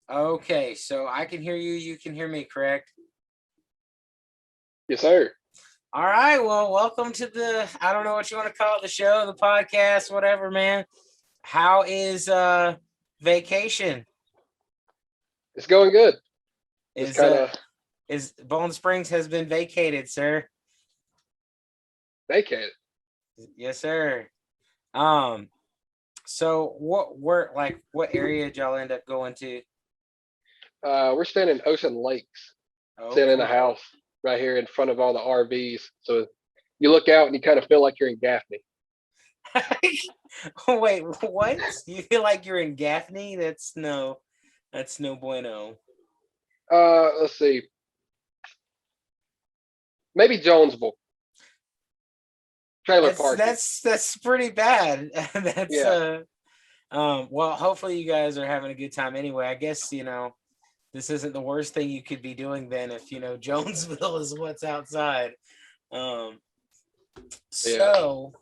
Okay, so I can hear you. You can hear me, correct? Yes, sir. All right. Well, welcome to I don't know what you want to call it, the show, the podcast, whatever, man. How is vacation? It's going good. Just Is kind of is Bone Springs has been vacated, sir? vacated. Yes, sir. Um, so what area did y'all end up going to? We're staying in Ocean Lakes, sitting in a Okay. house right here in front of all the RVs. So you look out and you kind of feel like you're in Gaffney. Wait, what? You feel like you're in Gaffney? That's no bueno. Let's see, maybe Jonesville trailer That's parking. that's that's pretty bad. That's Yeah, well, hopefully you guys are having a good time anyway. I guess, this isn't the worst thing you could be doing then if Jonesville is what's outside. Um yeah. so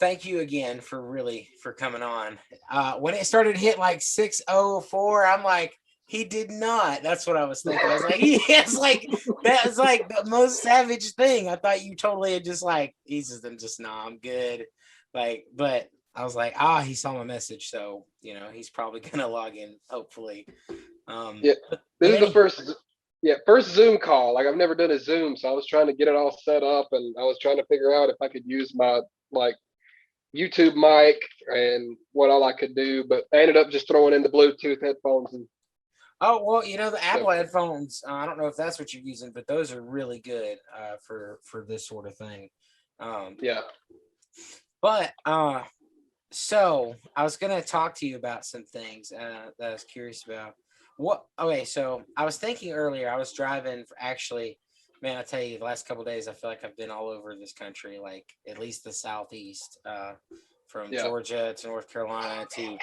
thank you again for coming on. When it started to hit like 6:04, I'm like, he did not. That's what I was thinking. I was like, he has like that was like the most savage thing. I thought you totally had just like he's just nah, I'm good. But I was like, he saw my message, so he's probably gonna log in, hopefully. Yeah. But This is the any first Zoom call. Like I've never done a Zoom, so I was trying to get it all set up, and I was trying to figure out if I could use my like YouTube mic and what all I could do, but I ended up just throwing in the Bluetooth headphones and Oh well, the so Apple headphones. I don't know if that's what you're using, but those are really good for this sort of thing. Um, yeah. but so I was gonna talk to you about some things that I was curious about. What? Okay, so I was thinking earlier. I was driving. Actually, man, I tell you, the last couple of days, I feel like I've been all over this country, like at least the southeast, from Yeah. Georgia to North Carolina to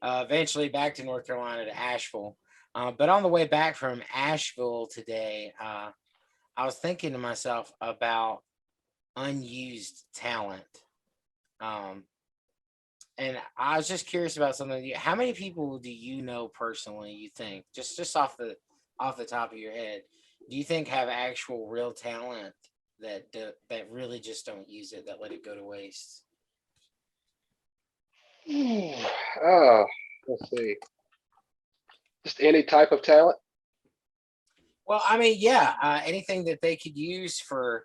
eventually back to North Carolina to Asheville. But on the way back from Asheville today, I was thinking to myself about unused talent. Um, and I was just curious about something. How many people do you know personally? You think just off the top of your head, do you think have actual real talent that really just don't use it, that let it go to waste? Oh, let's see. Just any type of talent. Well, I mean, yeah, anything that they could use for,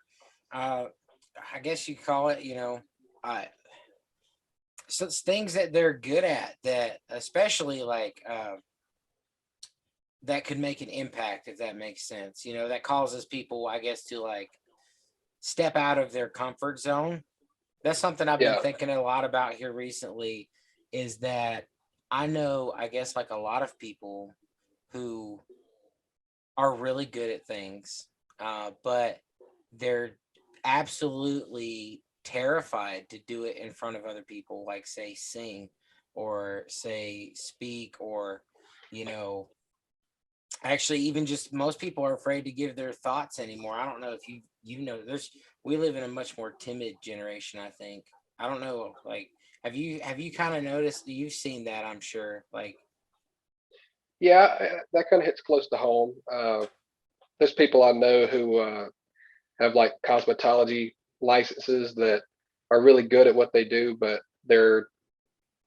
uh, I guess you call it, uh, so it's things that they're good at that, especially like that could make an impact, if that makes sense. That causes people, I guess, to like step out of their comfort zone. That's something I've been Yeah. thinking a lot about here recently. Is that I know, I guess, like a lot of people who are really good at things, but they're absolutely terrified to do it in front of other people, like say sing or say speak or, you know, actually even just most people are afraid to give their thoughts anymore. I don't know if there's we live in a much more timid generation, I think. I don't know, like have you kind of noticed, you've seen that, I'm sure, like Yeah, that kind of hits close to home. There's people I know who have like cosmetology licenses that are really good at what they do, but they're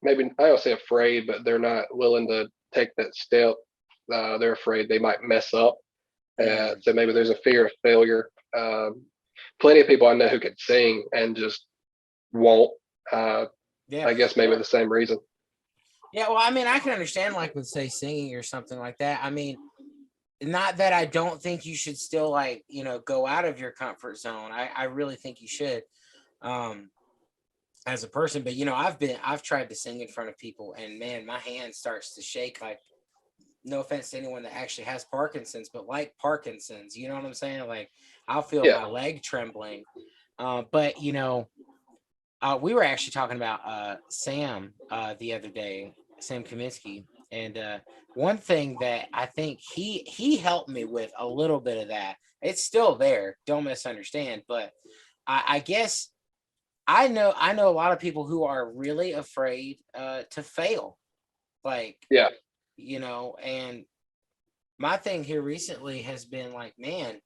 maybe I don't say afraid, but they're not willing to take that step. They're afraid they might mess up. mm, So maybe there's a fear of failure. Plenty of people I know who could sing and just won't. Uh, yeah. I guess maybe the same reason. Yeah, well, I mean, I can understand, like, with say singing or something like that. I mean, not that I don't think you should still, like, go out of your comfort zone. I really think you should, um as a person. But I've tried to sing in front of people, and man, my hand starts to shake, like, no offense to anyone that actually has Parkinson's, but like Parkinson's, you know what I'm saying? Like, I'll feel Yeah, my leg trembling. But we were actually talking about Sam the other day, Sam Kaminsky, and one thing that I think he helped me with a little bit of that. It's still there. Don't misunderstand, but I guess I know a lot of people who are really afraid to fail. Like, yeah, and my thing here recently has been like, man,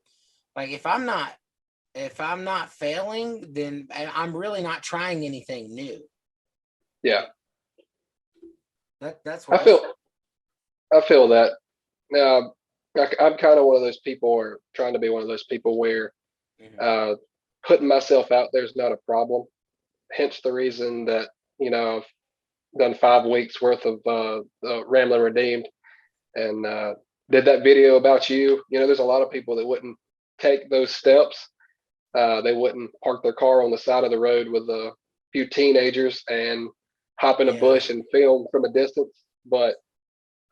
like if I'm not failing, then I'm really not trying anything new. Yeah, That's I what I. feel I feel that. Now, I'm kind of one of those people, or trying to be one of those people where Mhm. uh, putting myself out there is not a problem. Hence the reason that I've done 5 weeks worth of Ramblin' Redeemed, and did that video about you. There's a lot of people that wouldn't take those steps. They wouldn't park their car on the side of the road with a few teenagers and hop in a Yeah. bush and film from a distance. But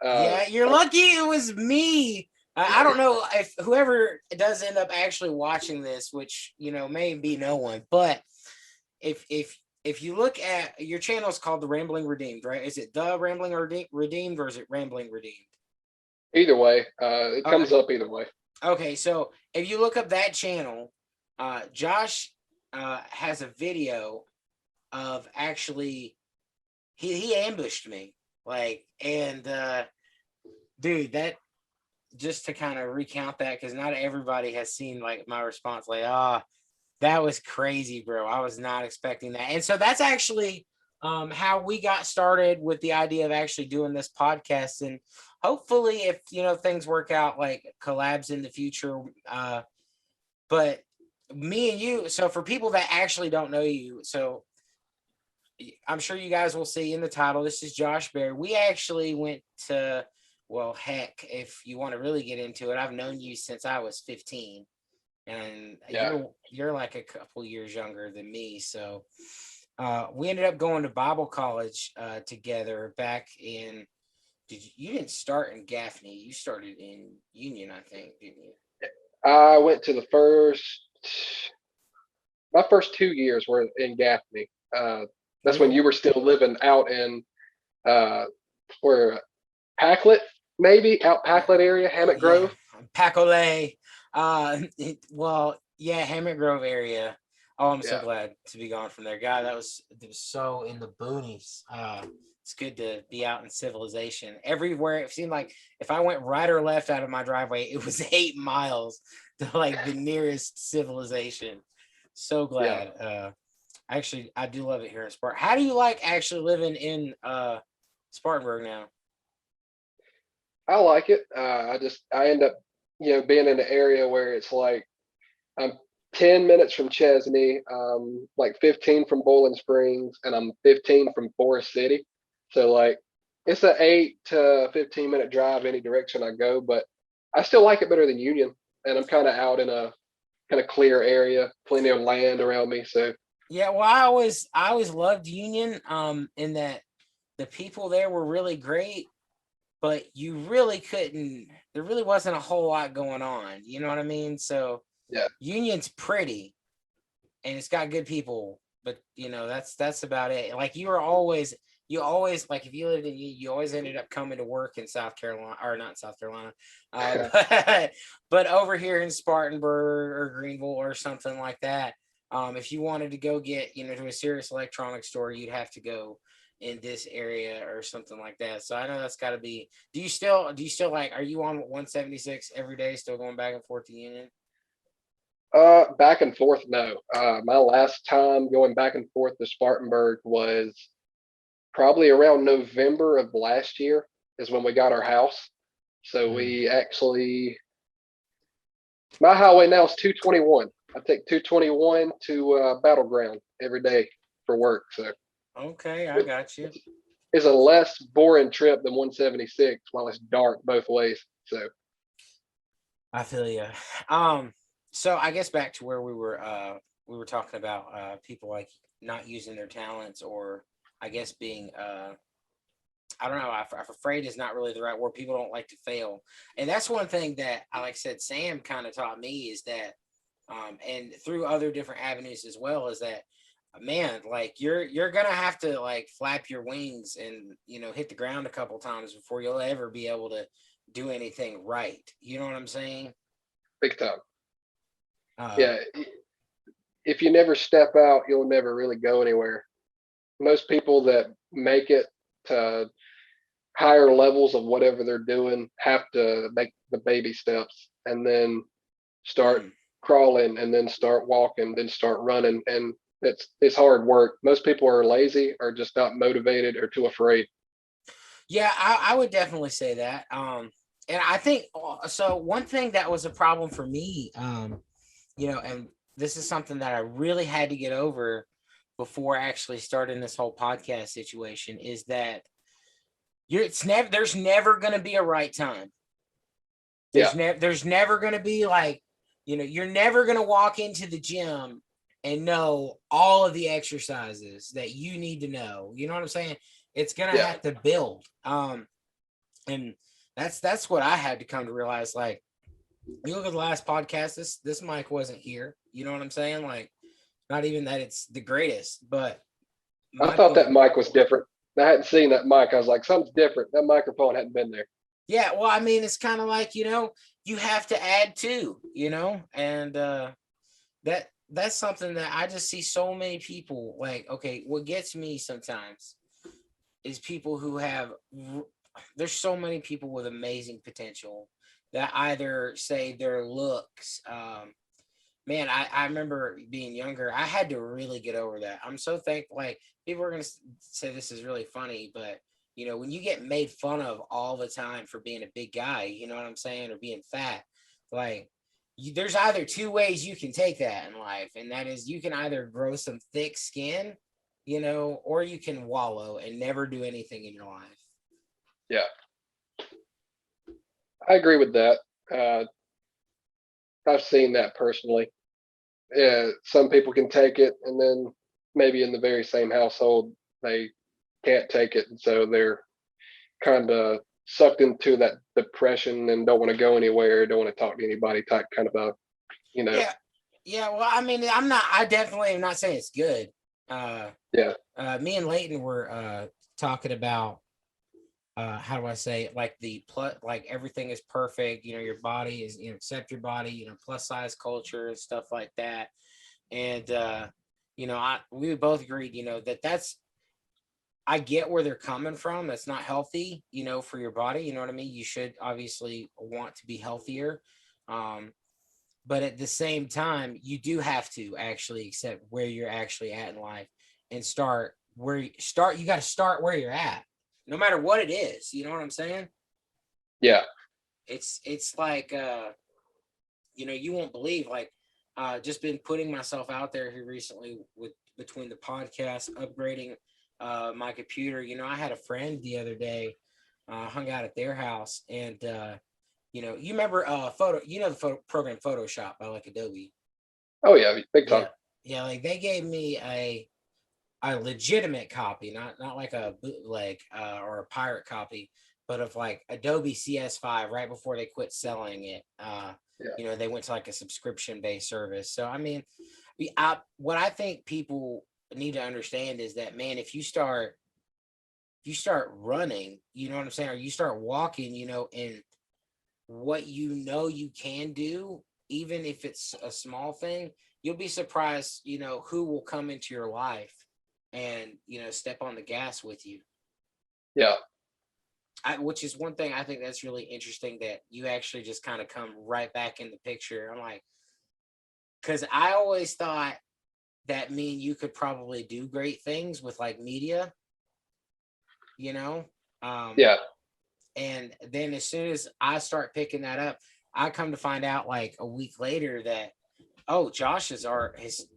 uh, Yeah, you're lucky it was me. I don't know if whoever does end up actually watching this, which may be no one, but if you look at your channel is called the Rambling Redeemed, right? Is it the Rambling Redeemed or is it Rambling Redeemed? either way, it Okay. comes up either way. Okay, so if you look up that channel, Josh has a video of actually he ambushed me, like, and dude, that just to kind of recount that, because not everybody has seen like my response, like, that was crazy, bro. I was not expecting that. And so that's actually how we got started with the idea of actually doing this podcast. And hopefully, if things work out, like collabs in the future. But me and you, so for people that actually don't know you, so I'm sure you guys will see in the title, this is Josh Berry. We actually went to, well, heck, if you want to really get into it, I've known you since I was 15, and Yeah. you're like a couple years younger than me. So we ended up going to Bible college together back in. You didn't start in Gaffney? You started in Union, I think, didn't you? I went to my first 2 years were in Gaffney. That's when Ooh, you were still living out in uh, where Packlet, maybe out Packlet area, Hammock yeah, Grove. Pacolay. Well, yeah, Hammond Grove area. Oh, I'm so Yeah, glad to be gone from there. God, it was so in the boonies. It's good to be out in civilization. Everywhere it seemed like if I went right or left out of my driveway, it was 8 miles to like the nearest civilization. So yeah. glad. Actually, I do love it here in Spartan. How do you like actually living in Spartanburg now? I like it. I end up being in an area where it's like I'm 10 minutes from Chesney, like 15 from Bowling Springs, and I'm 15 from Forest City. So like it's an 8 to 15 minute drive any direction I go, but I still like it better than Union. And I'm kind of out in a kind of clear area, plenty of land around me. So Yeah, well, I always loved Union, in that the people there were really great, but you really couldn't. There really wasn't a whole lot going on. You know what I mean? So yeah, Union's pretty and it's got good people, but that's about it. Like you always like if you lived in you always ended up coming to work in South Carolina, or not South Carolina, but over here in Spartanburg or Greenville or something like that. If you wanted to go get to a serious electronics store, you'd have to go in this area or something like that. So I know that's got to be. Do you still like? Are you on 176 every day? Still going back and forth to Union? back and forth. No, my last time going back and forth to Spartanburg was probably around November of last year is when we got our house. So Hmm. we actually, my highway now is 221. I take 221 to Battleground every day for work. So Okay, I it, got you. it's a less boring trip than 176 while it's dark both ways. So I feel you. Um, so I guess back to where we were talking about people like not using their talents, or I guess being I don't know. I'm afraid is not really the right word. People don't like to fail, and that's one thing that like I said, Sam kind of taught me is that, and through other different avenues as well, is that man, like you're gonna have to like flap your wings and hit the ground a couple times before you'll ever be able to do anything right. You know what I'm saying? big time. Uh, Yeah. If you never step out, you'll never really go anywhere. Most people that make it to higher levels of whatever they're doing have to make the baby steps and then start Mm. crawling and then start walking, then start running. And it's hard work. Most people are lazy or just not motivated or too afraid. Yeah, I would definitely say that. And I think so. One thing that was a problem for me, and this is something that I really had to get over before actually starting this whole podcast situation, is that there's never going to be a right time. Yeah. There's never going to be like, you're never going to walk into the gym and know all of the exercises that you need to know. You know what I'm saying? It's going to Yeah. have to build. And that's what I had to come to realize. Like, you look at the last podcast, this mic wasn't here. You know what I'm saying? Like, not even that it's the greatest, but I my thought point. that mic was different. I hadn't seen that mic. I was like, something's different. That microphone hadn't been there. Yeah, well, I mean, it's kind of like, you have to add to, and that's something that I just see so many people like. Okay, what gets me sometimes is people who have. There's so many people with amazing potential that either say their looks. Man, I remember being younger. I had to really get over that. I'm so thankful. Like, people are gonna say this is really funny, but when you get made fun of all the time for being a big guy, you know what I'm saying, or being fat, like, there's either two ways you can take that in life, and that is you can either grow some thick skin, or you can wallow and never do anything in your life. Yeah. I agree with that. Uh, I've seen that personally. Yeah, some people can take it, and then maybe in the very same household they can't take it, and so they're kind of sucked into that depression and don't want to go anywhere, don't want to talk to anybody type kind of a, you know. Yeah, yeah. Well, I mean, I definitely am not saying it's good. Uh, Yeah. Me and Leighton were talking about how do I say it? Like like everything is perfect. Your body is, accept your body. Plus size culture and stuff like that. And we both agreed, that's, I get where they're coming from. That's not healthy, for your body. You know what I mean? You should obviously want to be healthier. Um, but at the same time, you do have to actually accept where you're actually at in life and you got to start where you're at, no matter what it is. You know what I'm saying? Yeah. It's like, you won't believe, like, just been putting myself out there here recently with between the podcast, upgrading my computer. I had a friend the other day, hung out at their house, and you remember the photo program Photoshop by like Adobe. Oh yeah, big time. Yeah, yeah, like they gave me a legitimate copy, not like a bootleg or a pirate copy, but of like Adobe CS5 right before they quit selling it. Yeah. They went to like a subscription based service. So I mean, what I think people need to understand is that, man, if you start running, you know what I'm saying, or you start walking, and what you can do, even if it's a small thing, you'll be surprised, who will come into your life and, step on the gas with you. Yeah. Which is one thing I think that's really interesting, that you actually just kind of come right back in the picture. I'm like, because I always thought that me and you could probably do great things with like media, you know? Um, Yeah. and then as soon as I start picking that up, I come to find out like a week later that, oh, Josh has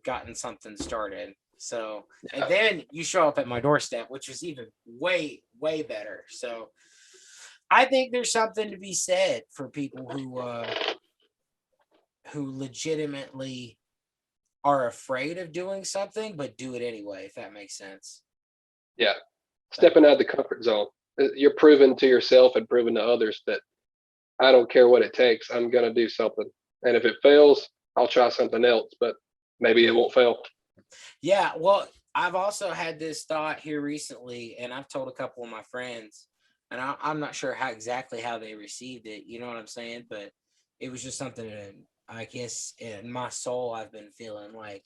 gotten something started. So, and Yeah. then you show up at my doorstep, which was even way, way better. So I think there's something to be said for people who legitimately are afraid of doing something, but do it anyway, if that makes sense. Yeah. Like, Stepping out of the comfort zone. You're proving to yourself and proving to others that I don't care what it takes. I'm gonna do something. And if it fails, I'll try something else, but maybe it won't fail. yeah, well, I've also had this thought here recently, and I've told a couple of my friends, and I'm not sure how they received it. You know what I'm saying? But it was just something that I guess in my soul I've been feeling like,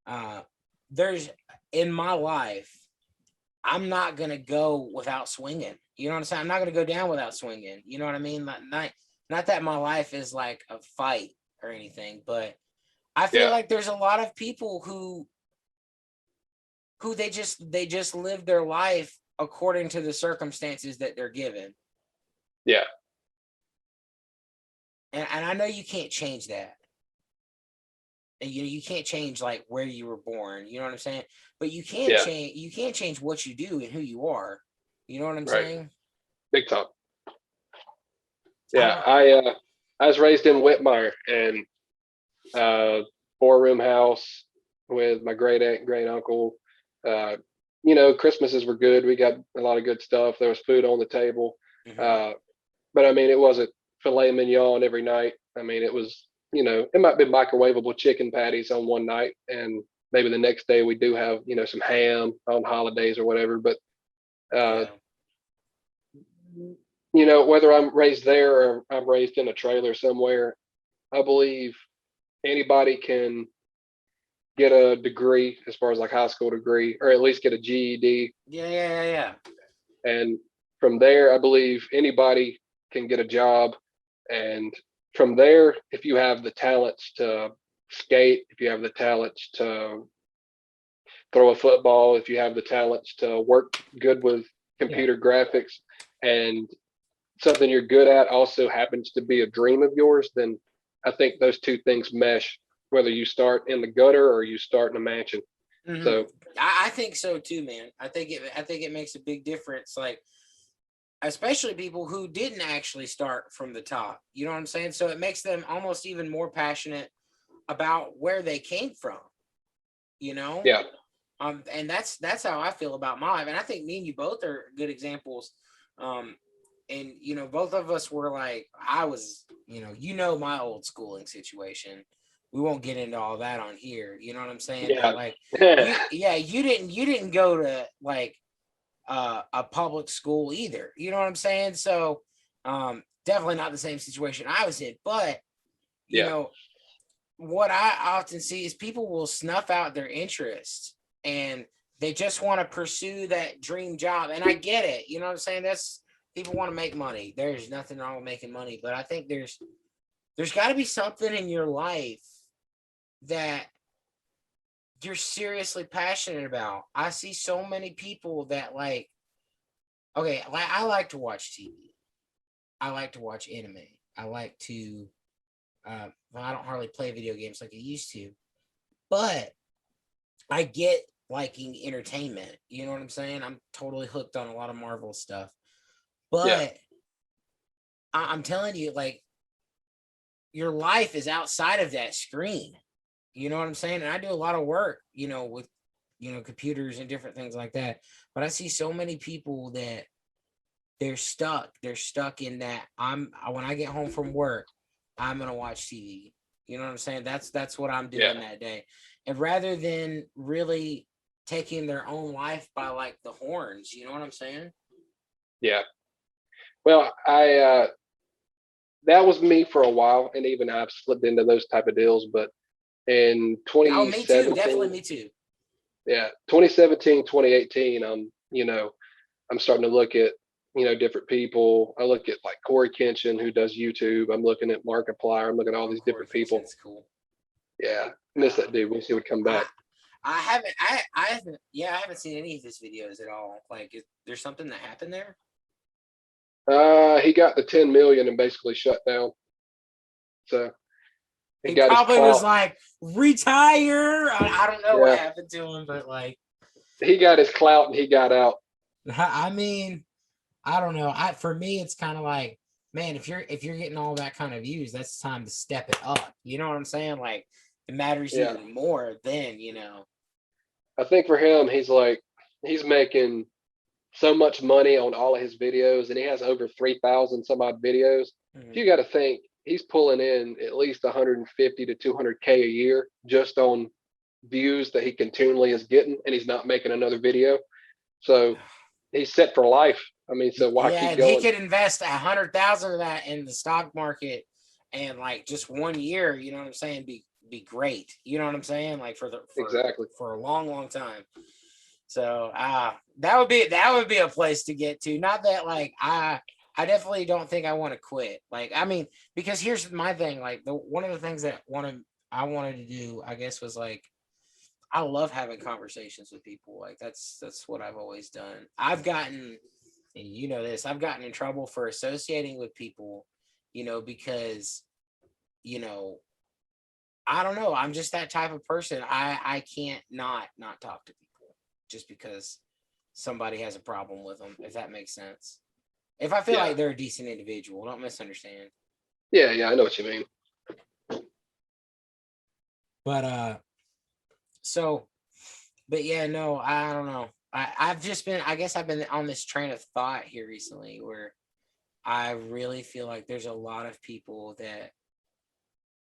uh, there's in my life, I'm not gonna go without swinging. You know what I'm saying? I'm not gonna go down without swinging. You know what I mean? Not that my life is like a fight or anything, but I feel Yeah. like there's a lot of people who they just live their life according to the circumstances that they're given. Yeah. And I know you can't change that. And you can't change like where you were born, you know what I'm saying? But Yeah. you can't change what you do and who you are. You know what I'm Right. saying? Big time. I Yeah. don't I was raised in Whitmire, and uh, 4 room house with my great aunt, great uncle. Uh, Christmases were good. We got a lot of good stuff. There was food on the table. mhm. Uh, but I mean, it wasn't filet mignon every night. I mean, it was, it might be microwavable chicken patties on one night, and maybe the next day we do have, some ham on holidays or whatever. But, uh, Yeah. whether I'm raised there or I'm raised in a trailer somewhere, I believe anybody can get a degree as far as like high school degree, or at least get a GED. Yeah. And from there, I believe anybody can get a job. And from there, if you have the talents to skate, if you have the talents to throw a football, if you have the talents to work good with Yeah. computer graphics, and something you're good at also happens to be a dream of yours, then I think those two things mesh, whether you start in the gutter or you start in a mansion. hmm So, I think so too, man. I think it makes a big difference. Like, especially people who didn't actually start from the top. You know what I'm saying? So it makes them almost even more passionate about where they came from, you know? yeah, And that's how I feel about my life. And I think me and you both are good examples. Um, and both of us were like, I was, my old schooling situation. We won't get into all that on here. You know what I'm saying? But yeah, like you didn't go to like a public school either. You know what I'm saying? So definitely not the same situation I was in. But you yeah, know, what I often see is people will snuff out their interest and they just want to pursue that dream job. And I get it. You know what I'm saying? That's people want to make money. There's nothing wrong with making money, but I think there's got to be something in your life that you're seriously passionate about. I see so many people that like, okay, like I like to watch TV. I like to watch anime. I like to well, I don't hardly play video games like I used to, but I get liking entertainment. You know what I'm saying? I'm totally hooked on a lot of Marvel stuff. yeah, But I'm telling you, like, your life is outside of that screen. You know what I'm saying? And I do a lot of work, with computers and different things like that. But I see so many people that they're stuck. They're stuck in that. When I get home from work, I'm gonna watch TV. You know what I'm saying? That's what I'm yeah, doing that day. And rather than really taking their own life by like the horns, you know what I'm saying? yeah. Well, that was me for a while, and even I've slipped into those type of deals. But in Oh, me too. Definitely 2017, me too. yeah, 2017, 2018, I'm starting to look at, different people. I look at like Corey Kenshin, who does YouTube. I'm looking at Markiplier. I'm looking at all Oh, these Corey different people. Kenshin's cool. Yeah, miss that Um, dude. Wish he would come I back. I haven't I haven't yeah I haven't seen any of his videos at all. Like, is there something that happened there? He got the 10 million and basically shut down. So he He got his probably was clout. like, retire. I don't know what Yeah, happened to him, but like, he got his clout and he got out. I mean, I don't know. For me, it's kind of like, man, if you're getting all that kind of views, that's time to step it up. You know what I'm saying? Like, it matters Yeah, even more then. I think for him, he's making so much money on all of his videos, and he has over 3,000 some odd videos. Mhm. You got to think he's pulling in at least 150 to 200K a year just on views that he continually is getting, and he's not making another video. So he's set for life. I mean, so why Yeah, keep if he going? could invest 100,000 of that in the stock market and like just 1 year, you know what I'm saying, be great. You know what I'm saying? Like for Exactly. a long, long time. So that would be a place to get to. Not that like I definitely don't think I want to quit. Like I mean, because here's my thing. Like the one of the things that I wanted to do, I guess, was like I love having conversations with people. Like that's what I've always done. I've gotten, and you know this, I've gotten in trouble for associating with people, because you know I don't know. I'm just that type of person. I can't not talk to people just because somebody has a problem with them, if that makes sense. If I feel Yeah, like they're a decent individual, don't misunderstand. yeah, I know what you mean. But so but yeah, no, I don't know. I've just been I guess I've been on this train of thought here recently where I really feel like there's a lot of people that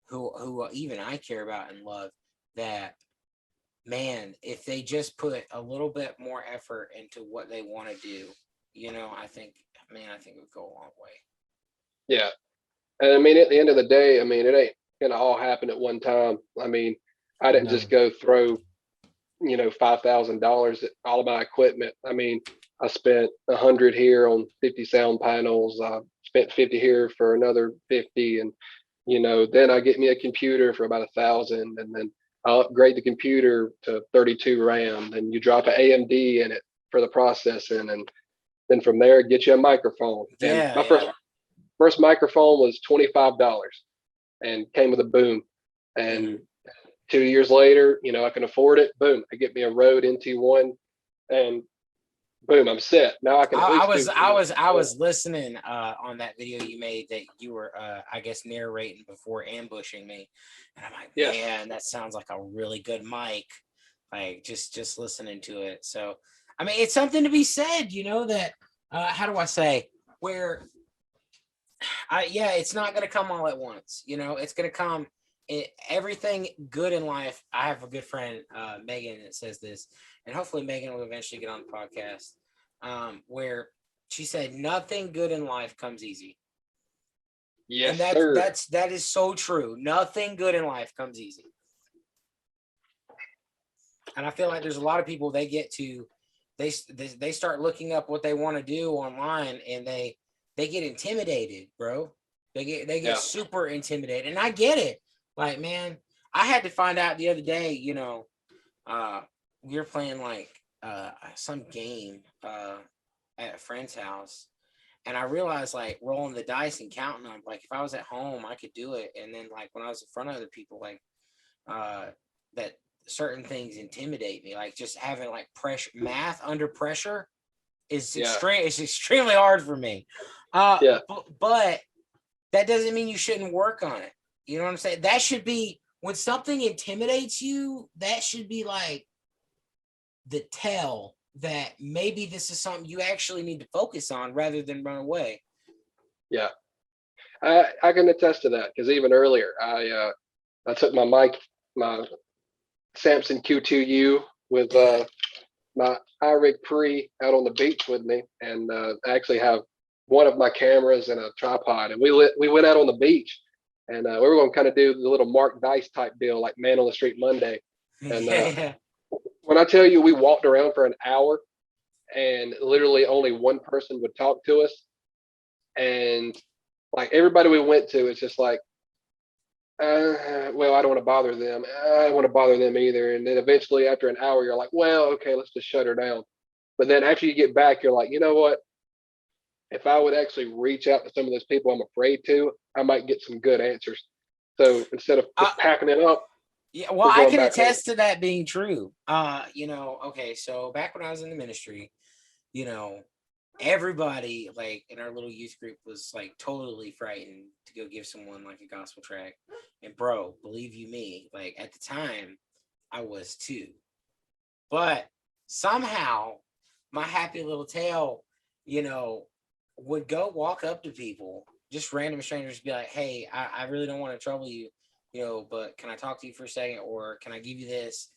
who even I care about and love that man, if they just put a little bit more effort into what they want to do, I think, man, I think it would go a long way. Yeah, and I mean, at the end of the day, I mean, it ain't gonna all happen at one time. I mean, I didn't No. just go throw $5,000 at all of my equipment. I mean, I spent 100 here on 50 sound panels. I spent 50 here for another 50, and then I get me a computer for about 1,000, and then I'll upgrade the computer to 32 RAM. Then you drop an AMD in it for the processing, and then from there get you a microphone. And Yeah, my first yeah. first microphone was $25 and came with a boom. Hmm. And 2 years later, I can afford it. Boom, I get me a Rode NT1, and boom, I'm set. Now I can at I least was do I was I more. was listening on that video you made that you were I guess narrating before ambushing me, and I'm like, Yes, man, that sounds like a really good mic. Like just listening to it. So I mean, it's something to be said, that how do I say where yeah, it's not gonna come all at once. It's gonna come. Everything good in life. I have a good friend, Megan, that says this, and hopefully Megan will eventually get on the podcast. Where she said nothing good in life comes easy, and yes, that's sir. that's that is so true. Nothing good in life comes easy, and I feel like there's a lot of people they get to, they start looking up what they want to do online, and they get intimidated, bro. They get Yeah, super intimidated, and I get it. Like, man, I had to find out the other day. Uh, we were playing like some game at a friend's house, and I realized like rolling the dice and counting them. Like, if I was at home, I could do it, and then like when I was in front of other people, like uh, that certain things intimidate me. Like just having like pressure, math under pressure is yeah, extreme. It's extremely hard for me. yeah, But that doesn't mean you shouldn't work on it. You know what I'm saying? That should be when something intimidates you. That should be like the tell that maybe this is something you actually need to focus on rather than run away. yeah. I can attest to that because even earlier, I took my Samson Q2U with Yeah. my iRig Pre out on the beach with me, and I actually have one of my cameras and a tripod, and we went out on the beach, and we were going to kind of do the little Mark Dice type deal, like Man on the Street Monday. And Yeah. when I tell you, we walked around for an hour, and literally only one person would talk to us, and like everybody we went to, it's just like, well, I don't want to bother them. I don't want to bother them either. And then eventually, after an hour, you're like, well, okay, let's just shut her down. But then after you get back, you're like, you know what? If I would actually reach out to some of those people I'm afraid to, I might get some good answers. So instead of uh, just packing it up, yeah. Well, we're I going can back home. attest to that being true. Okay, so back when I was in the ministry, you know, everybody like in our little youth group was like totally frightened to go give someone like a gospel track. And bro, believe you me, like at the time I was too. But somehow my happy little tail, you know, would go walk up to people, just random strangers, be like, hey, I really don't want to trouble you, but can I talk to you for a second, or can I give you this?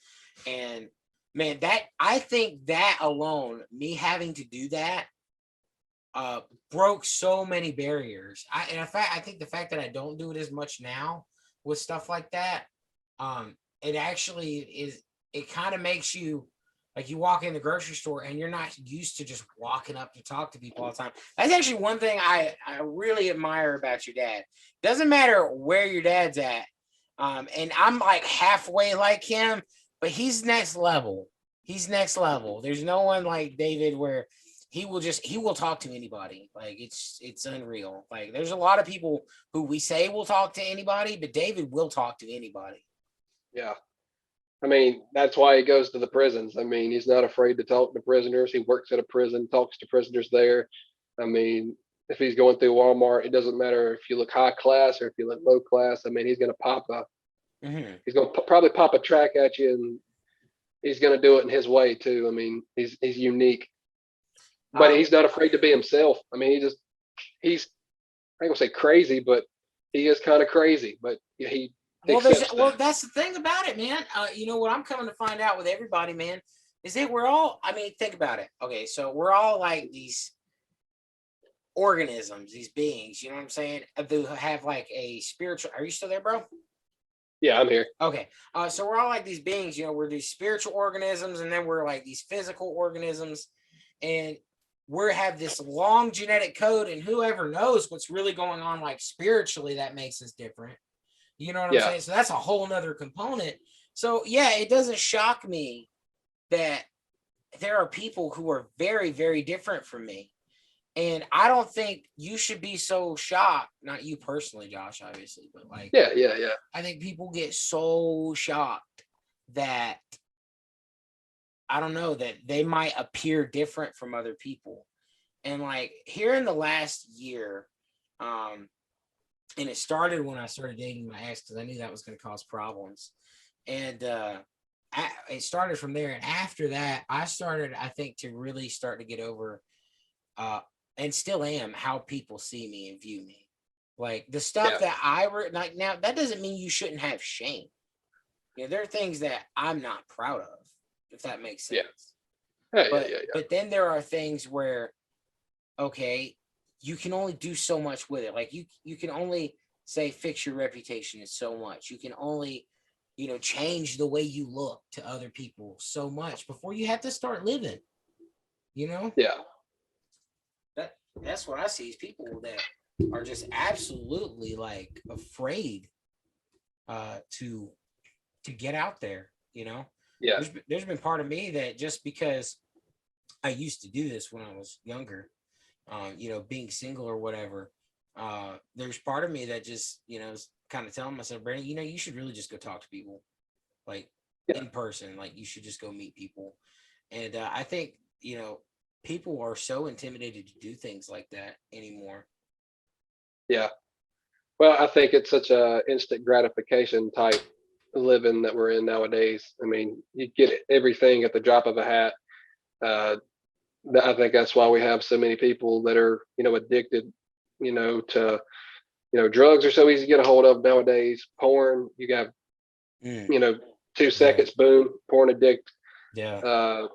And man, that I think that alone, me having to do that, uh, broke so many barriers. I think the fact that I don't do it as much now with stuff like that, it actually is. It kind of makes you Like you walk in the grocery store and you're not used to just walking up to talk to people all the time. That's actually one thing I really admire about your dad. Doesn't matter where your dad's at. And I'm like halfway like him, but he's next level. He's next level. There's no one like David where he will talk to anybody. Like it's unreal. Like there's a lot of people who we say will talk to anybody, but David will talk to anybody. Yeah. I mean, that's why he goes to the prisons. I mean, he's not afraid to talk to prisoners. He works at a prison, talks to prisoners there. I mean, if he's going through Walmart, it doesn't matter if you look high class or if you look low class. I mean, he's going to Mm-hmm. he's going to probably pop a track at you, and he's going to do it in his way too. I mean, he's unique, but Uh, he's not afraid to be himself. I mean, he's I ain't gonna say crazy, but he is kind of crazy, but he well, accepts well, that. that's the thing about it, man. You know what I'm coming to find out with everybody, man, is that we're all. I mean, think about it. Okay, so we're all like these organisms, these beings. You know what I'm saying? Who have like a spiritual. Are you still there, bro? Yeah, I'm here. Okay. So we're all like these beings, we're these spiritual organisms, and then we're like these physical organisms, and we have this long genetic code, and whoever knows what's really going on, like spiritually, that makes us different. You know what I'm Yeah, saying? So that's a whole nother component. So yeah, it doesn't shock me that there are people who are very, very different from me. And I don't think you should be so shocked, not you personally, Josh, obviously, but like yeah. I think people get so shocked that I don't know that they might appear different from other people. And like here in the last year, um, and it started when I started dating my ex because I knew that was going to cause problems. And it started from there. And after that, I started, I think, to really start to get over, uh, and still am, how people see me and view me. Like the stuff Yeah, that like now, that doesn't mean you shouldn't have shame. There are things that I'm not proud of, if that makes yeah, sense. yeah. But then there are things where, okay, you can only do so much with it. Like you can only say fix your reputation is so much. You can only, change the way you look to other people so much before you have to start living. You know Yeah. that that's what I see is people that are just absolutely like afraid to get out there. Yeah. There's been part of me that just because I used to do this when I was younger, being single or whatever. There's part of me that just, is kind of telling myself, Brandon, you should really just go talk to people, like Yeah. in person. Like you should just go meet people. And I think, people are so intimidated to do things like that anymore. Yeah. Well, I think it's such a instant gratification type living that we're in nowadays. I mean, you get everything at the drop of a hat. Uh, I think that's why we have so many people that are, addicted, to, drugs are so easy to get a hold of nowadays. Porn, you got, Mm, you know, two yeah, seconds, boom, porn addict. yeah. Uh,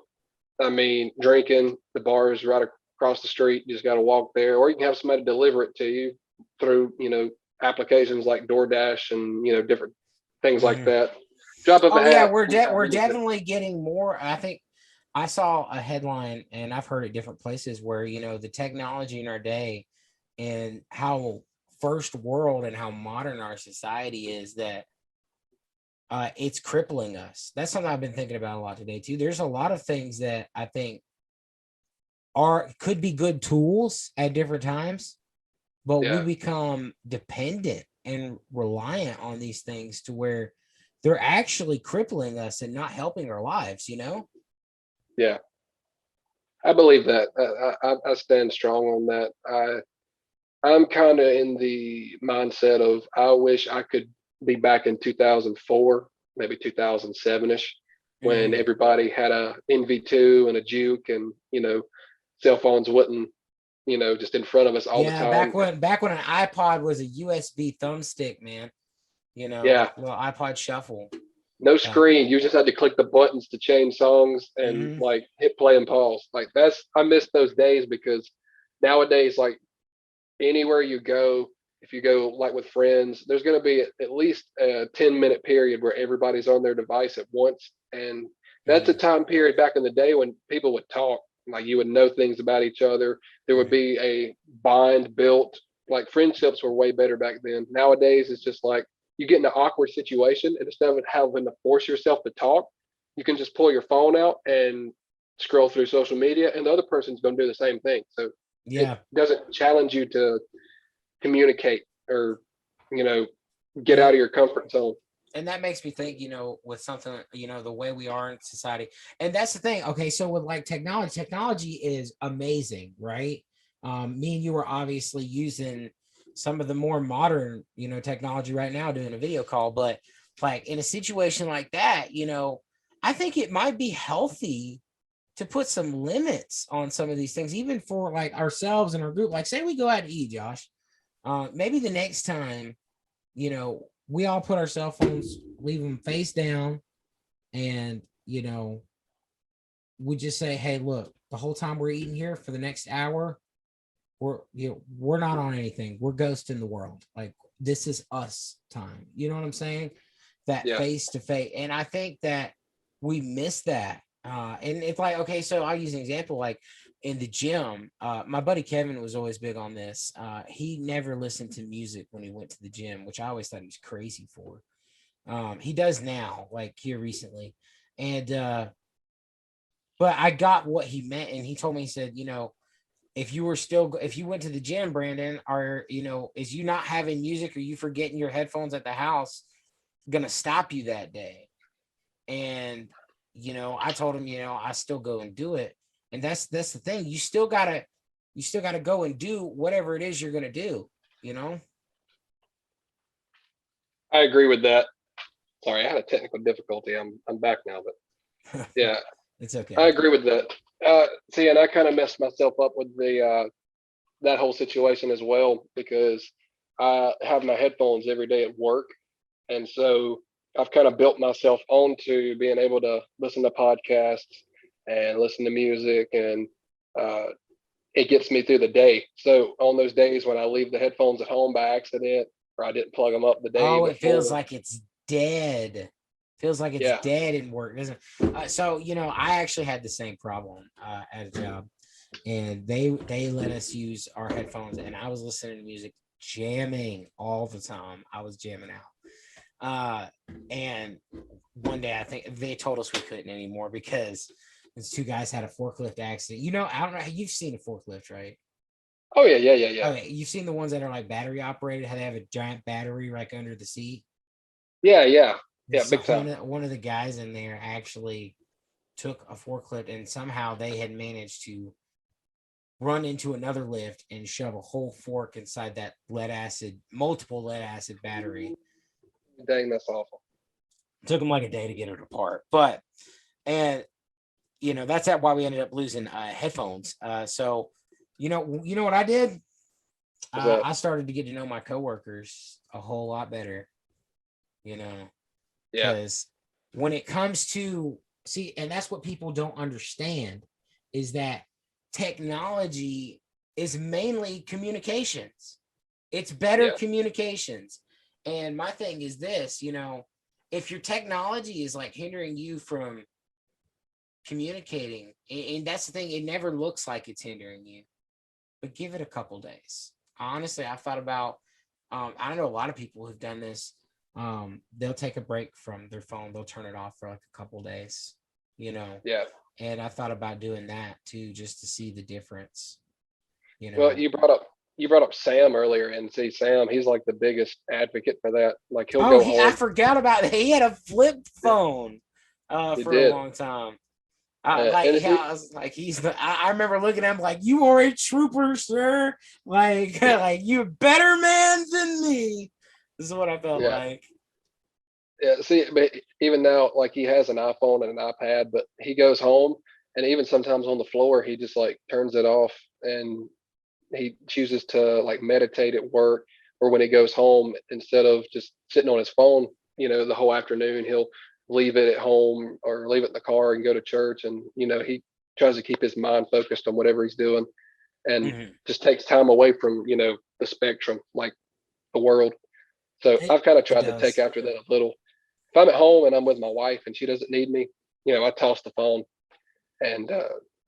I mean, drinking, the bar is right across the street. You just got to walk there, or you can have somebody deliver it to you through, applications like DoorDash and, different things like Mhm. that. Drop of a Oh yeah, hat. we're Anything. definitely getting more. I think I saw a headline, and I've heard it different places where the technology in our day and how first world and how modern our society is, that it's crippling us. That's something I've been thinking about a lot today too. There's a lot of things that I think could be good tools at different times, but we Yeah. become dependent and reliant on these things to where they're actually crippling us and not helping our lives. Yeah. I believe that. I stand strong on that. I'm kind of in the mindset of I wish I could be back in 2004, maybe 2007 ish, when Mm. everybody had a NV2 and a Juke, and cell phones wasn't just in front of us all the Yeah, time. back when an iPod was a USB thumbstick, man. Yeah, Like little iPod Shuffle. no Uh, screen. You just had to click the buttons to change songs and mhm. like hit play and pause. Like I miss those days because nowadays, like anywhere you go, if you go like with friends, there's going to be at least a 10-minute period where everybody's on their device at once. And That's a Mm, time period back in the day when people would talk, like you would know things about each other. There would right. be a bond built. Like friendships were way better back then. Nowadays, it's just like you get in an awkward situation, and instead of having to force yourself to talk, you can just pull your phone out and scroll through social media, and the other person's going to do the same thing. So it Yeah. doesn't challenge you to communicate or, you know, get out Well, of your comfort zone. and that makes me think, with something, the way we are in society. And that's the thing. Okay, so with like technology is amazing, right? Me and you are obviously using some of the more modern, technology right now doing a video call, but like in a situation like that, I think it might be healthy to put some limits on some of these things, even for like ourselves and our group. Like, say we go out to eat, Josh. Maybe the next time, we all put our cell phones, leave them face down, and we just say, "Hey, look, the whole time we're eating here for the next hour, we're not on anything. We're ghosting the world. Like this is us time." You know what I'm saying? That Yeah. face to face, and I think that we miss that. And it's like, okay, so I'll use an example. Like in the gym, my buddy Kevin was always big on this. He never listened to music when he went to the gym, which I always thought he was crazy for. He does now, like here recently, and but I got what he meant, and he told me, he said, if you went to the gym, Brandon, are is you not having music or you forgetting your headphones at the house gonna stop you that day? And I told him, I still go and do it. And that's the thing. You still gotta go and do whatever it is you're gonna do, you know? I agree with that. Sorry, I had a technical difficulty. I'm back now, but yeah, It's I okay. agree with that. See, and I kind of messed myself up with the that whole situation as well because I have my headphones every day at work, and so I've kind of built myself onto being able to listen to podcasts and listen to music, and uh, it gets me through the day. So on those days when I leave the headphones at home by accident, or I didn't plug them up the day Oh, it feels before, like it's dead. Feels like it's yeah, dead in work, doesn't so I actually had the same problem at a job, and they let us use our headphones, and I was listening to music, jamming all the time. I was jamming out. Uh, and one day I think they told us we couldn't anymore because these two guys had a forklift accident. I don't know. You've seen a forklift, right? oh yeah, yeah, yeah, yeah, Okay, you've seen the ones that are like battery operated, how they have a giant battery like under the seat. yeah, yeah, yeah, So big time. one of the guys in there actually took a forklift, and somehow they had managed to run into another lift and shove a whole fork inside that multiple lead acid battery. Dang, that's awful. It took them like a day to get it apart, but and that's why we ended up losing headphones. So you know what I did? What's that? I started to get to know my coworkers a whole lot better. You know, Yeah, because when it comes to see, and that's what people don't understand, is that technology is mainly communications. It's better yeah, communications. And my thing is this, if your technology is like hindering you from communicating, and that's the thing, it never looks like it's hindering you, but give it a couple days. Honestly, I thought about, I know a lot of people who've done this. They'll take a break from their phone, they'll turn it off for like a couple days, you know. yeah. And I thought about doing that too, just to see the difference, you Well, know. you brought up Sam earlier, and see Sam, he's like the biggest advocate for that. Like he'll Oh, go I home. forgot about it. He had a flip Yeah, phone he for a did, long time. and Yeah, I was like, I remember looking at him like, you are a trooper, sir. Like, like you're a better man than me. This is what I felt yeah, like. yeah. See, but even now, like he has an iPhone and an iPad, but he goes home, and even sometimes on the floor, he just like turns it off, and he chooses to like meditate at work, or when he goes home, instead of just sitting on his phone, the whole afternoon, he'll leave it at home or leave it in the car and go to church. And, he tries to keep his mind focused on whatever he's doing, and Mhm. just takes time away from, the spectrum, like the world. So It I've kind of it tried to take does. after that a little. If I'm at home and I'm with my wife and she doesn't need me, I toss the phone and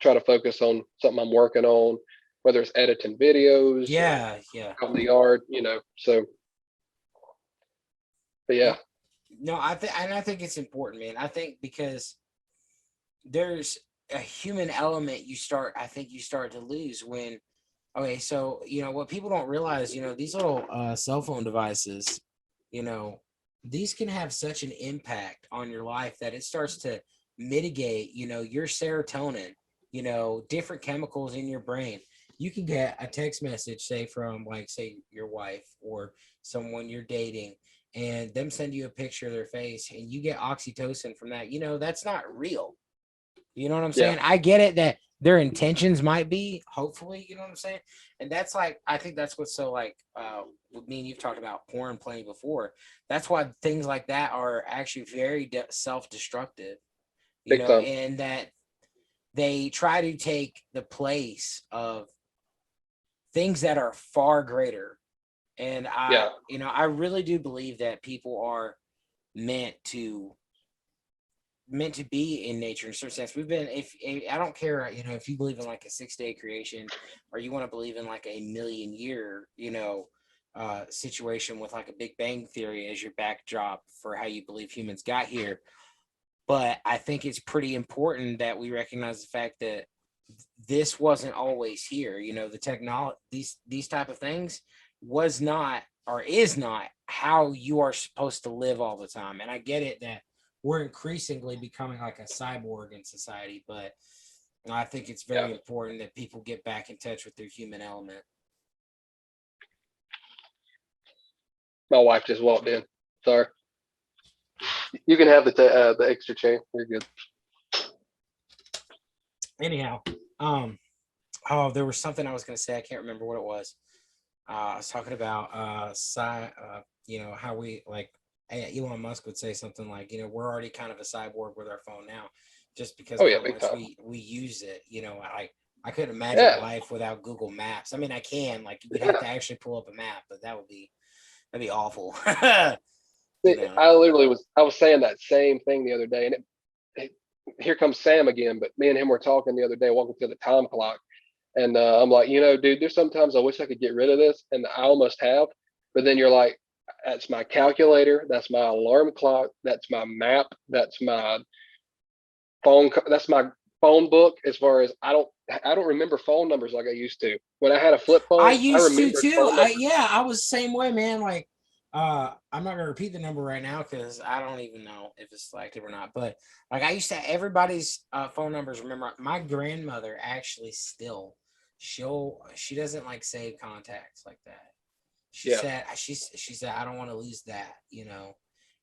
try to focus on something I'm working on, whether it's editing videos or Yeah, yeah. out in the yard, So, but yeah, No, I think it's important, man. I think because there's a human element I think you start to lose when, okay, so what people don't realize, these little cell phone devices, you know these can have such an impact on your life that it starts to mitigate, your serotonin, different chemicals in your brain. You can get a text message, say from, like, say your wife or someone you're dating, and them send you a picture of their face, and you get oxytocin from that. That's not real. You know what I'm yeah, saying? I get it that their intentions might be, hopefully, you know what I'm saying? And that's like, I think that's what's so, like, with me and you've talked about porn plenty before. That's why things like that are actually very self-destructive, big time. and that they try to take the place of things that are far greater. And Yeah, I really do believe that people are meant to be in nature in a certain sense. We've been, if I don't care, if you believe in like a 6 day creation, or you want to believe in like a million year, situation with like a Big Bang theory as your backdrop for how you believe humans got here. But I think it's pretty important that we recognize the fact that this wasn't always here. The technology, these type of things was not, or is not, how you are supposed to live all the time. And I get it that we're increasingly becoming like a cyborg in society, but I think it's yeah. very important that people get back in touch with their human element. My wife just walked in. Sorry. You can have the extra chain. You're good. Anyhow, um, oh, there was something I was going to say. I can't remember what it was. I was talking about how we, like, Elon Musk would say something like, we're already kind of a cyborg with our phone now, just because Oh of yeah, how big much time. we use it. I couldn't imagine Yeah, life without Google Maps. I mean, I can, like, you'd have yeah. to actually pull up a map, but that'd be awful. I was saying that same thing the other day, and here comes Sam again. But me and him were talking the other day, walking through the time clock, and I'm like, dude, there's sometimes I wish I could get rid of this, and I almost have. But then you're like, that's my calculator, that's my alarm clock, that's my map, that's my that's my phone book. As far as I don't remember phone numbers like I used to. When I had a flip I phone, I used to remembered too. phone numbers. Yeah, I was the same way, man. Like, I'm not gonna repeat the number right now because I don't even know if it's selective or not. But like, I used to everybody's phone numbers. Remember, my grandmother actually still, she doesn't like save contacts like that. Yeah, She said I don't want to lose that. And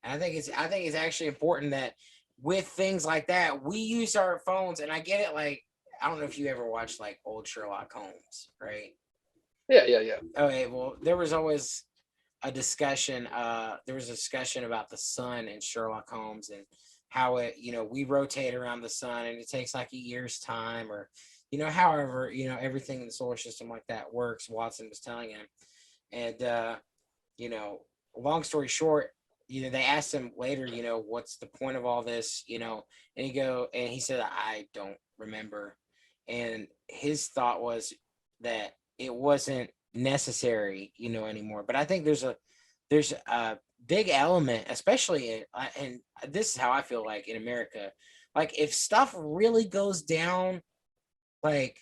I think it's actually important that with things like that we use our phones. And I get it. Like, I don't know if you ever watched like old Sherlock Holmes, right? yeah, yeah, yeah, Okay, well, there was a discussion about the sun in Sherlock Holmes, and how it, we rotate around the sun, and it takes like a year's time, or however, everything in the solar system like that works. Watson was telling him. And you know long story short, they asked him later, what's the point of all this, and he said, I don't remember. And his thought was that it wasn't necessary, anymore. But I think there's a big element, especially and this is how I feel, like, in America, like, if stuff really goes down, like,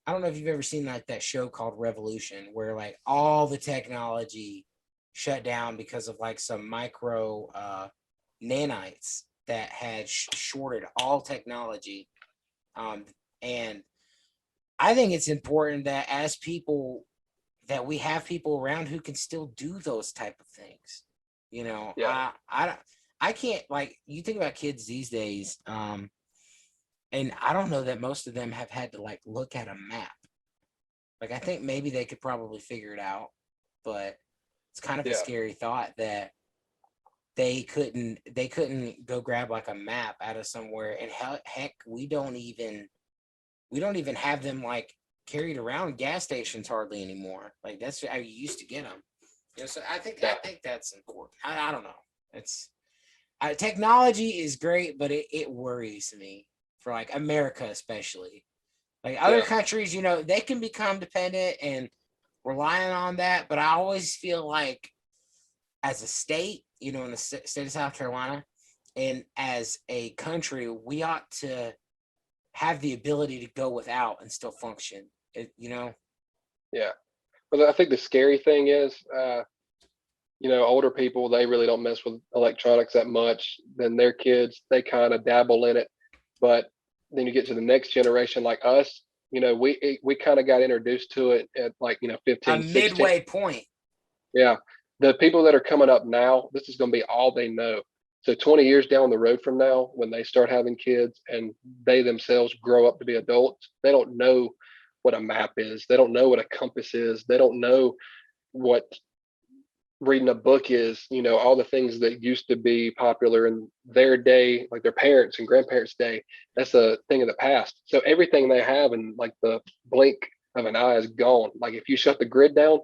I don't know if you've ever seen like that show called Revolution, where like all the technology shut down because of like some micro nanites that had shorted all technology. And I think it's important that as people, that we have people around who can still do those type of things. yeah, I can't, like, you think about kids these days, and I don't know that most of them have had to like look at a map. Like, I think maybe they could probably figure it out, but it's kind of a yeah, scary thought that they couldn't go grab like a map out of somewhere. And heck, we don't even have them like carried around gas stations hardly anymore. Like, that's how you used to get them. So I think yeah. that's important. I don't know. It's technology is great, but it worries me for like America, especially. Like other Yeah. countries, they can become dependent and relying on that, but I always feel like as a state, in the state of South Carolina, and as a country, we ought to have the ability to go without and still function. Yeah. But I think the scary thing is, older people, they really don't mess with electronics that much. Then their kids, they kind of dabble in it. But then you get to the next generation like us, we kind of got introduced to it at like, A 15, 16. midway point. Yeah. The people that are coming up now, this is going to be all they know. So 20 years down the road from now, when they start having kids and they themselves grow up to be adults, they don't know what a map is. They don't know what a compass is. They don't know what reading a book is, all the things that used to be popular in their day, like their parents and grandparents' day. That's a thing of the past. So everything they have in like the blink of an eye is gone. Like if you shut the grid down,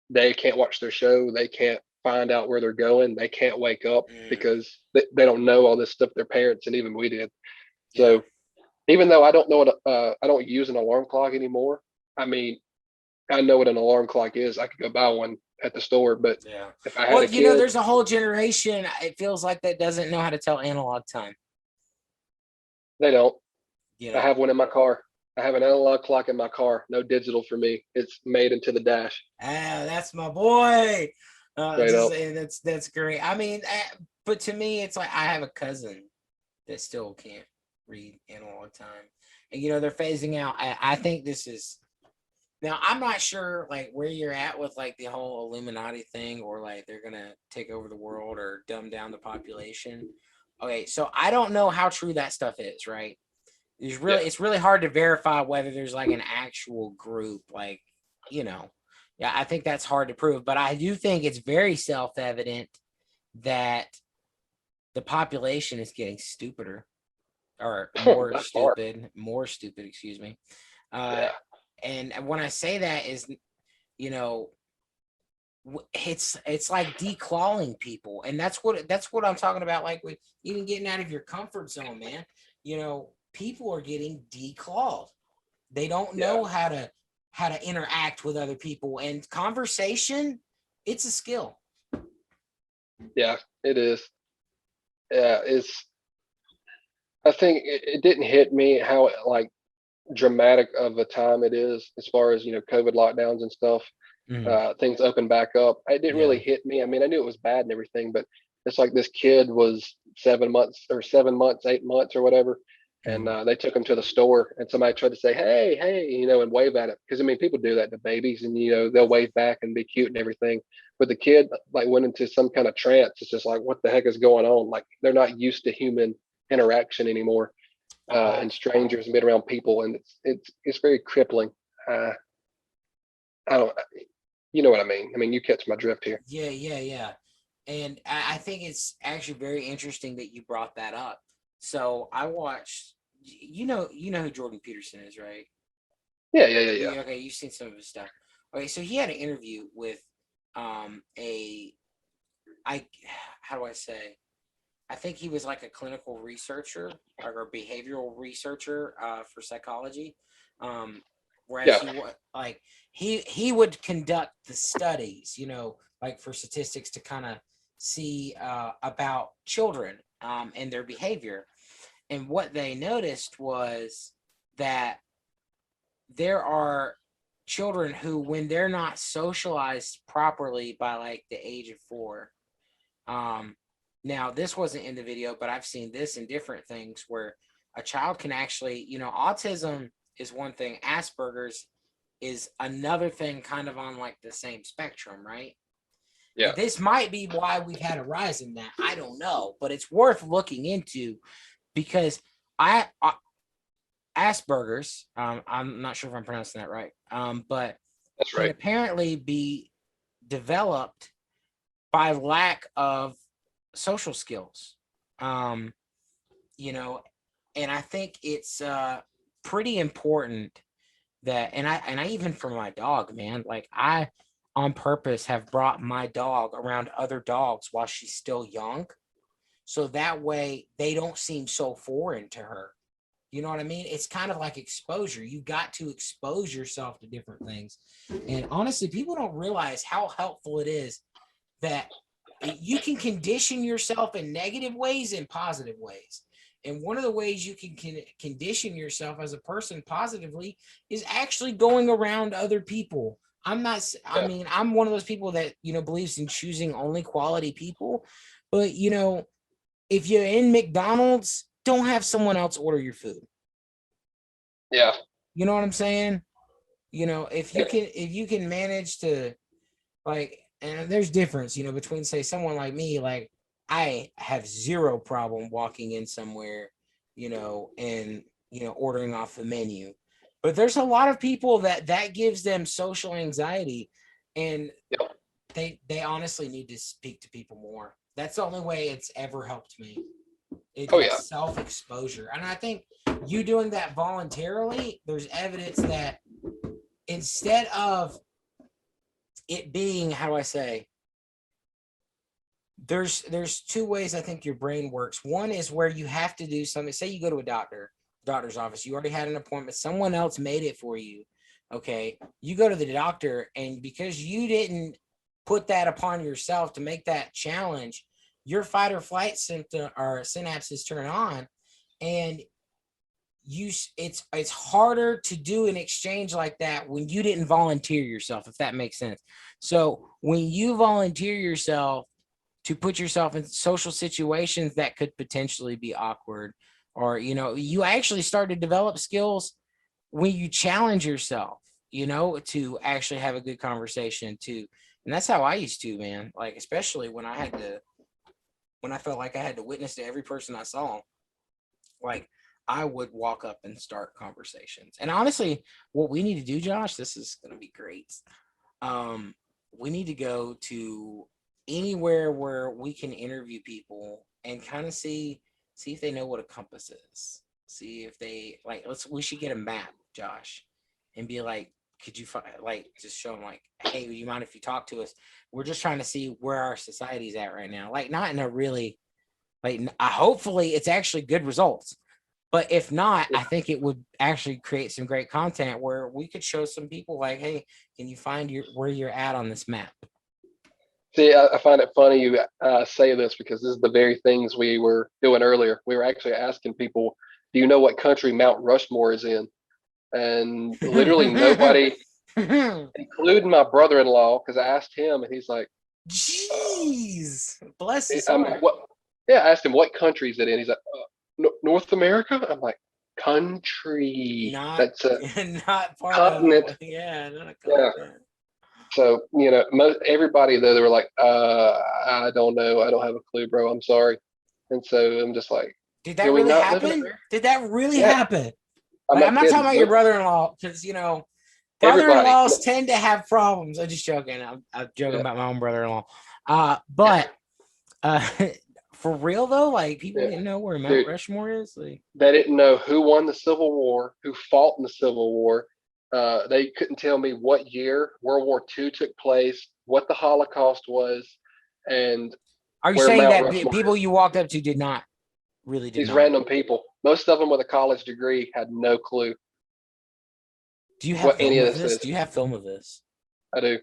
they can't watch their show. They can't find out where they're going. They can't wake up Mm, because they don't know all this stuff their parents and even we did. yeah. So even though I don't know what, I don't use an alarm clock anymore. I mean, I know what an alarm clock is. I could go buy one at the store, but Yeah. if I had Well, a kid, there's a whole generation, it feels like, that doesn't know how to tell analog time. they don't. You I know, have one in my car. I have an analog clock in my car. No digital for me. It's made into the dash. that's my boy. Straight up. That's great. I mean, but to me, it's like I have a cousin that still can't read analog time, and they're phasing out. I think this is now. I'm not sure like where you're at with like the whole Illuminati thing, or like they're gonna take over the world or dumb down the population. Okay, so I don't know how true that stuff is, right? Yeah. It's really hard to verify whether there's like an actual group, like, you know. Yeah, I think that's hard to prove, but I do think it's very self-evident that the population is getting stupider, or By far. more stupid, excuse me. Uh, Yeah. and when I say that is, you know, it's like declawing people, and that's what I'm talking about. Like with even getting out of your comfort zone, man. People are getting declawed. They don't Yeah. know how to interact with other people, and conversation, it's a skill. Yeah. It is. Yeah. I think it didn't hit me how like dramatic of a time it is as far as, COVID lockdowns and stuff. Mm, Things open back up. It didn't really yeah. hit me. I mean, I knew it was bad and everything, but it's like this kid was 7 months or 7 months, 8 months or whatever. And Mm. they took him to the store and somebody tried to say, hey, hey, and wave at it. Cause I mean, people do that to babies and, they'll wave back and be cute and everything. But the kid like went into some kind of trance. It's just like, what the heck is going on? Like they're not used to human interaction anymore, Uh, and strangers and being around people. And it's very crippling. Uh, I don't, you know what I mean? I mean, you catch my drift here. yeah, yeah, yeah. And I think it's actually very interesting that you brought that up. So I watched, you know who Jordan Peterson is, right? Yeah, yeah, yeah, yeah. Yeah, okay, you've seen some of his stuff. Okay, so he had an interview with a I how do I say? I think he was like a clinical researcher or a behavioral researcher for psychology. Um, whereas Yeah, he would like he would conduct the studies, like for statistics to kind of see about children and their behavior. And what they noticed was that there are children who, when they're not socialized properly by like the age of 4, um, now this wasn't in the video, but I've seen this in different things where a child can actually, autism is one thing, Asperger's is another thing, kind of on like the same spectrum, right? yeah, And this might be why we've had a rise in that. I don't know, but it's worth looking into because I Asperger's, I'm not sure if I'm pronouncing that right, but that's can right. apparently be developed by lack of social skills. Um, you know, and I think it's pretty important that, and I even for my dog, man, like I on purpose have brought my dog around other dogs while she's still young, so that way they don't seem so foreign to her. You know what I mean? It's kind of like exposure. You got to expose yourself to different things. And honestly, people don't realize how helpful it is that you can condition yourself in negative ways and positive ways. And one of the ways you can condition yourself as a person positively is actually going around other people. I mean, I'm one of those people that, believes in choosing only quality people. But, if you're in McDonald's, don't have someone else order your food. Yeah. You know what I'm saying? If you can manage to, like, and there's difference, between, say, someone like me, like I have zero problem walking in somewhere, and ordering off the menu. But there's a lot of people that gives them social anxiety, and Yep. they honestly need to speak to people more. That's the only way it's ever helped me. Oh That yeah. self-exposure. And I think you doing that voluntarily, there's evidence that instead of it being, how do I say, there's two ways I think your brain works. One is where you have to do something. Say you go to a doctor's office, you already had an appointment, someone else made it for you. Okay, you go to the doctor, and because you didn't put that upon yourself to make that challenge, your fight or flight symptom or synapses turn on, and it's harder to do an exchange like that when you didn't volunteer yourself, if that makes sense. So when you volunteer yourself to put yourself in social situations that could potentially be awkward, or you actually start to develop skills when you challenge yourself, to actually have a good conversation too. And that's how I used to, man, like especially when I felt like I had to witness to every person I saw. Like, I would walk up and start conversations. And honestly, what we need to do, Josh, this is going to be great. Um, we need to go to anywhere where we can interview people and kind of see if they know what a compass is. See if they like. We should get a map, Josh, and be like, could you like just show them like, hey, would you mind if you talk to us? We're just trying to see where our society's at right now. Like, not in a really like. Hopefully, it's actually good results. But if not, I think it would actually create some great content where we could show some people like, hey, can you find where you're at on this map? See, I find it funny you say this because this is the very things we were doing earlier. We were actually asking people, do you know what country Mount Rushmore is in? And literally nobody, including my brother-in-law, because I asked him and he's like, Jeez, bless his I'm like, heart. what? Yeah, I asked him, what country is it in? He's like, North America? I'm like, country. Not That's a not part continent. of, yeah, not a Yeah. continent. So, everybody though, they were like, I don't know. I don't have a clue, bro. I'm sorry. And so I'm just like, Did do that we really not live in happen? America? Did that really Yeah, happen? I'm Like, I'm not not talking kidding. about your Nope. brother-in-law, because Everybody. brother-in-laws tend to have problems. I'm just joking. I'm joking Yeah, about my own brother-in-law. But uh, for real though, like people yeah. didn't know where Mount Dude, Rushmore is. Like, they didn't know who won the Civil War, who fought in the Civil War. They couldn't tell me what year World War II took place, what the Holocaust was, and are you where saying Mount that Rushmore people is. you walked up to did These not? random people, most of them with a college degree, had no clue Do you have what any film of of this this? is. Do you have film of this? I do.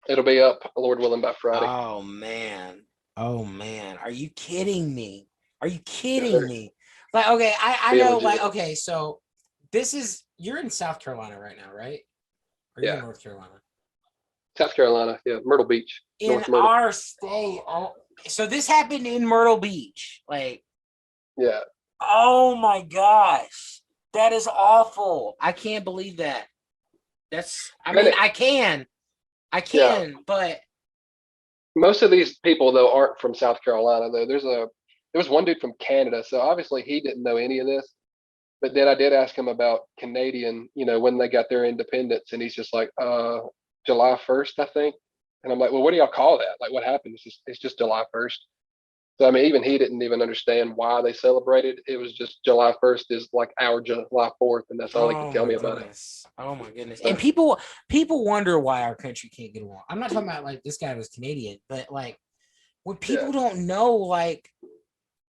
It'll be up, Lord willing, by Friday. Oh man. Oh man. Are you kidding me? Are you Yes, kidding sir. me? Like, okay, I Being know, like, legit. okay, so you're in South Carolina right now, right? Or are you Yeah. in North Carolina? South Carolina. Yeah. Myrtle Beach, In North Myrtle. our state. Oh, so this happened in Myrtle Beach. Like, Yeah. oh my gosh. That is awful. I can't believe that. I And mean, I yeah. can, but Most of these people though aren't from South Carolina though. There was one dude from Canada, so obviously he didn't know any of this. But then I did ask him about Canadian, when they got their independence, and he's just like, July 1st, I think. And I'm like, well, what do y'all call that? Like, what happened? It's just July 1st. So I mean, even he didn't even understand why they celebrated. It was just July 1st is like our July 4th, and that's all he could oh tell my me about it. goodness. Oh my goodness. And So people wonder why our country can't get along. I'm not talking about like this guy was Canadian, but like when Yeah. people don't know like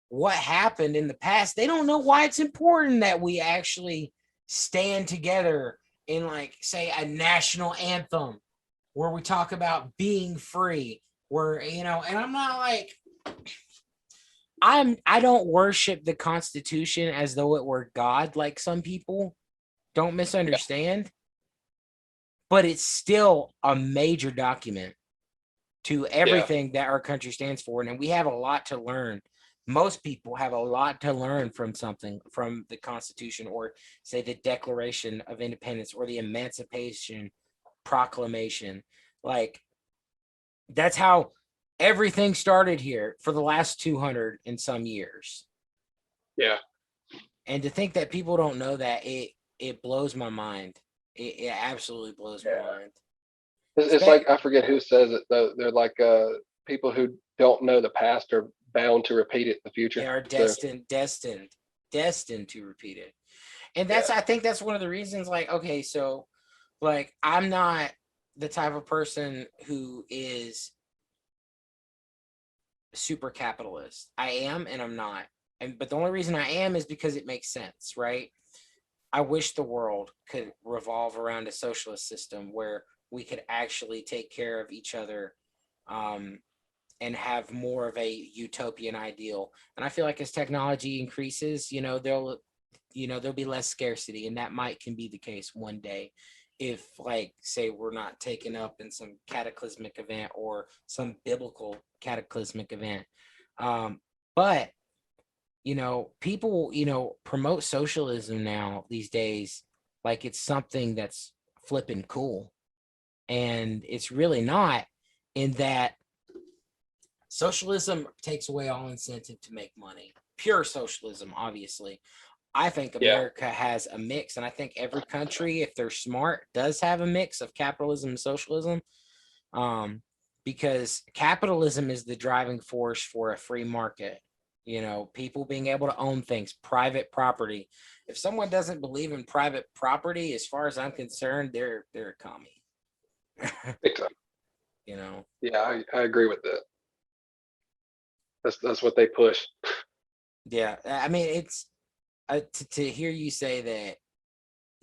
what happened in the past, they don't know why it's important that we actually stand together in like say a national anthem where we talk about being free, where and I'm not like I don't worship the Constitution as though it were God like some people. Don't Yeah. misunderstand, but it's still a major document to Yeah. everything that our country stands for. And we have a lot to learn. Most people have a lot to learn from something from the Constitution or say the Declaration of Independence or the Emancipation Proclamation. Like that's how everything started here for the last 200 and some years. Yeah. And to think that people don't know that, it blows my mind. It absolutely blows my Yeah. mind. It's like I forget who says it though. They're like people who don't know the past are bound to repeat it in the They future. are So destined to repeat it. And yeah. I think that's one of the reasons, like, okay, so like I'm not the type of person who is super capitalist. I am and I'm not. And but the only reason I am is because it makes sense, right? I wish the world could revolve around a socialist system where we could actually take care of each other, um, and have more of a utopian ideal. And I feel like as technology increases, there'll be less scarcity, and that might can be the case one day if like say we're not taken up in some cataclysmic event or some biblical cataclysmic event. But people, promote socialism now these days like it's something that's flipping cool. And it's really not, in that socialism takes away all incentive to make money. Pure socialism, obviously. I think Yeah. America has a mix, and I think every country, if they're smart, does have a mix of capitalism and socialism. Um, because capitalism is the driving force for a free market. People being able to own things, private property. If someone doesn't believe in private property, as far as I'm concerned, they're a commie. Exactly. you know. Yeah, I agree with that. That's what they push. Yeah, I mean, it's to hear you say that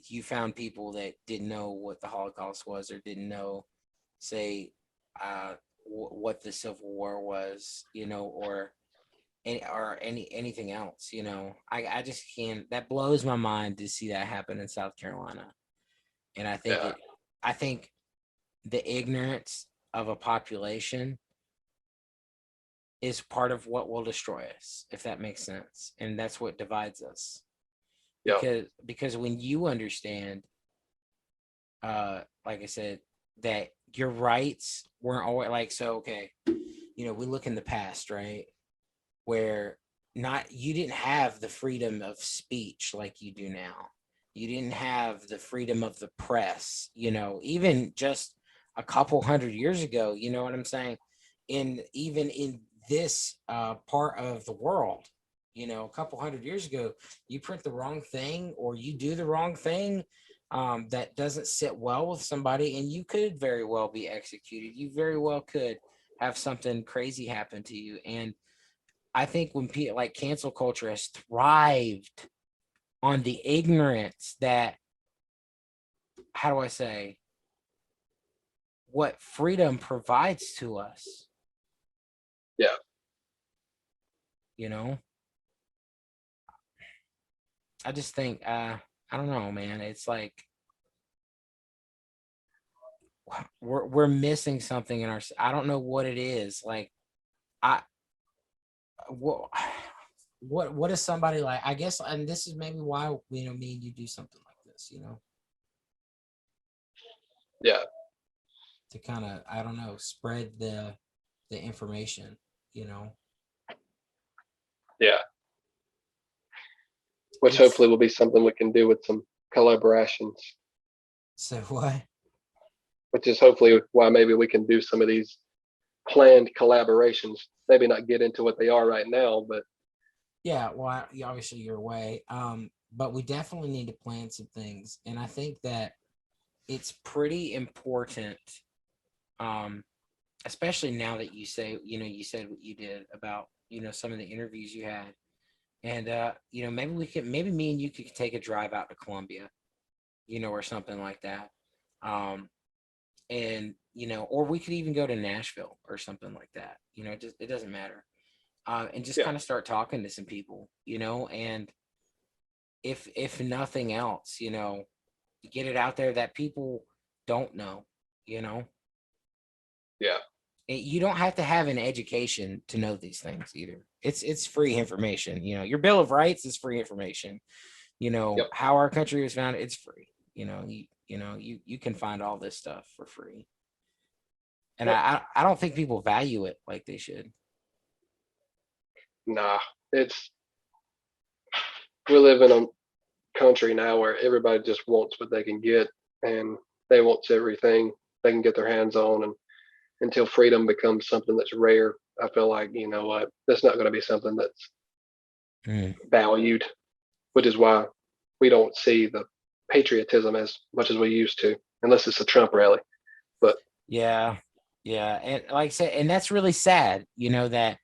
you found people that didn't know what the Holocaust was or didn't know, say, uh, what the Civil War was, or anything else. I just can't. That blows my mind to see that happen in South Carolina, and Yeah. I think the ignorance of a population is part of what will destroy us, if that makes sense, and that's what divides us. Yeah. Because when you understand, like I said, that your rights weren't always like so. Okay, we look in the past, right, where not you didn't have the freedom of speech like you do now. You didn't have the freedom of the press, even just a couple hundred years ago. You know what I'm saying? Even in this part of the world, a couple hundred years ago, you print the wrong thing or you do the wrong thing, that doesn't sit well with somebody, and you could very well be executed. You very well could have something crazy happen to you. And I think when people like cancel culture has thrived on the ignorance that, how do I say, what freedom provides to us, Yeah. you know? I just think, I don't know, man. It's like we're missing something in our, I don't know what it is. Like, I, what, what is somebody like, I guess, and this is maybe why, me and you do something like this, Yeah. to kind of, I don't know, spread the information, you know? Yeah. Which It's hopefully will be something we can do with some collaborations. so what? Which is hopefully why maybe we can do some of these planned collaborations. Maybe not get into what they are right now, but Yeah, well, obviously you're away. But we definitely need to plan some things, and I think that it's pretty important. Um, especially now that you say, you said what you did about, some of the interviews you had. And maybe me and you could take a drive out to Columbia, or something like that. Um, and or we could even go to Nashville or something like that. It doesn't matter. And just Yeah. kind of start talking to some people, and if nothing else, get it out there that people don't know, you know. Yeah. You don't have to have an education to know these things either. It's free information. Your Bill of Rights is free information. Yep. How our country was founded, it's free. You can find all this stuff for free. And Yep. I don't think people value it like they should. Nah, it's we live in a country now where everybody just wants what they can get, and they want everything they can get their hands on. And until freedom becomes something that's rare, I feel like, you know what, that's not going to be something that's Mm. valued, which is why we don't see the patriotism as much as we used to, unless it's a Trump rally. But Yeah. Yeah. And like I said, and that's really sad, that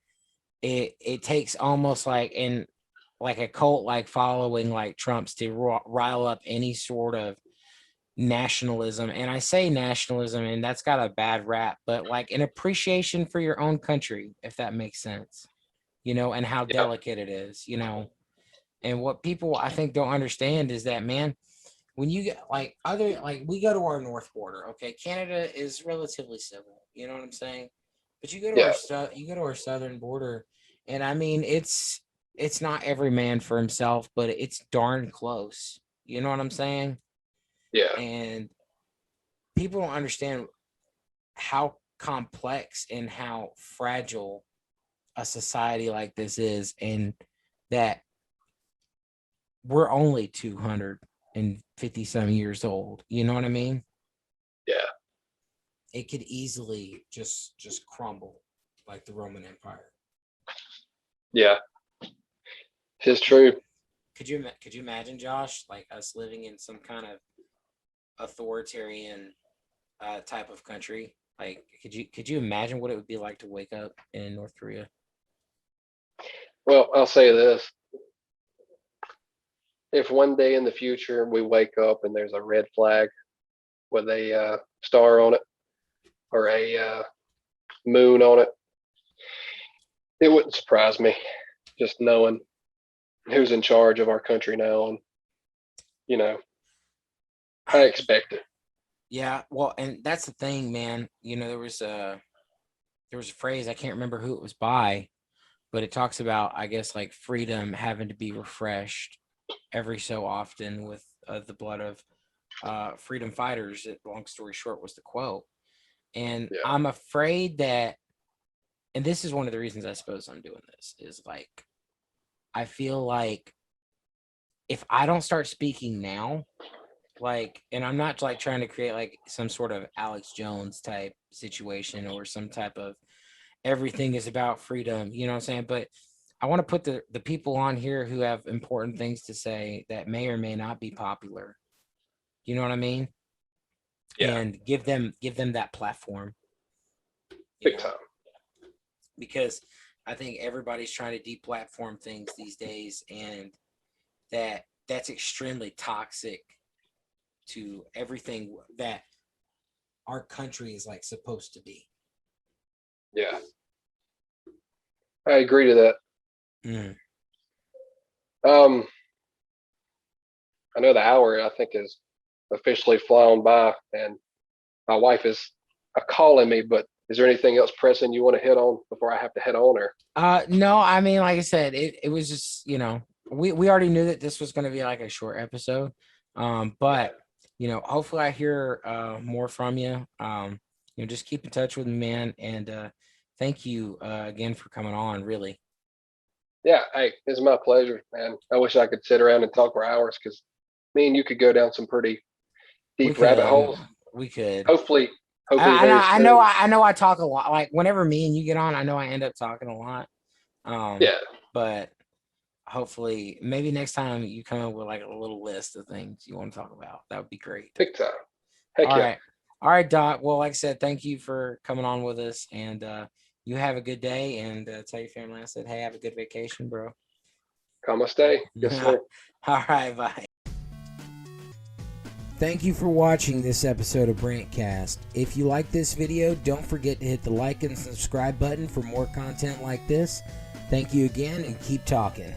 it takes almost like a cult like following like Trump's to rile up any sort of nationalism. And I say nationalism, and that's got a bad rap, but like an appreciation for your own country, if that makes sense, and how yeah, delicate it is, and what people I think don't understand is that, man, when you get like we go to our north border, okay, Canada is relatively civil, you know what I'm saying? But yeah, you go to our southern border, and I mean it's not every man for himself, but it's darn close. You know what I'm saying? yeah, And people don't understand how complex and how fragile a society like this is, and that we're only 250 some years old. You know what I mean? yeah, It could easily just crumble like the Roman Empire. yeah. It's true. Could you imagine, Josh, like us living in some kind of authoritarian type of country? Like, could you imagine what it would be like to wake up in North Korea? Well, I'll say this: if one day in the future we wake up and there's a red flag with a star on it or a moon on it, it wouldn't surprise me. Just knowing who's in charge of our country now, and you know, I expect it. Yeah, well, and that's the thing, man. There was a phrase, I can't remember who it was by, but it talks about, I guess, like freedom having to be refreshed every so often with the blood of freedom fighters. Long story short, was the quote. And Yeah, I'm afraid that, and this is one of the reasons I suppose I'm doing this, is like, I feel like if I don't start speaking now, like, and I'm not like trying to create like some sort of Alex Jones type situation or some type of everything is about freedom, you know what I'm saying? But I want to put the people on here who have important things to say that may or may not be popular. You know what I mean? yeah, And give them that platform, you big know, time. because I think everybody's trying to deplatform things these days, and that's extremely toxic to everything that our country is like supposed to be. Yeah, I agree to that. Mm. Um, I know the hour I think is officially flown by, and my wife is calling me. But is there anything else pressing you want to hit on before I have to head on? Or No, I mean, like I said, it was just, we already knew that this was going to be like a short episode. yeah, But hopefully I hear more from you. Just keep in touch with me, man. And thank you again for coming on, really. yeah. Hey, it's my pleasure, man. I wish I could sit around and talk for hours because me and you could go down some pretty We deep rabbit could, holes. we could. Hopefully, hopefully I know, very I know, soon. I know. I talk a lot. Like whenever me and you get on, I know I end up talking a lot. Yeah, But hopefully, maybe next time you come up with like a little list of things you want to talk about. That would be great. big time. Heck All yeah. right. All right, Doc. Well, like I said, thank you for coming on with us, and you have a good day. And tell your family I said, hey, have a good vacation, bro. Come stay. Yes, sir. All right, bye. Thank you for watching this episode of BrandtCast. If you like this video, don't forget to hit the like and subscribe button for more content like this. Thank you again, and keep talking.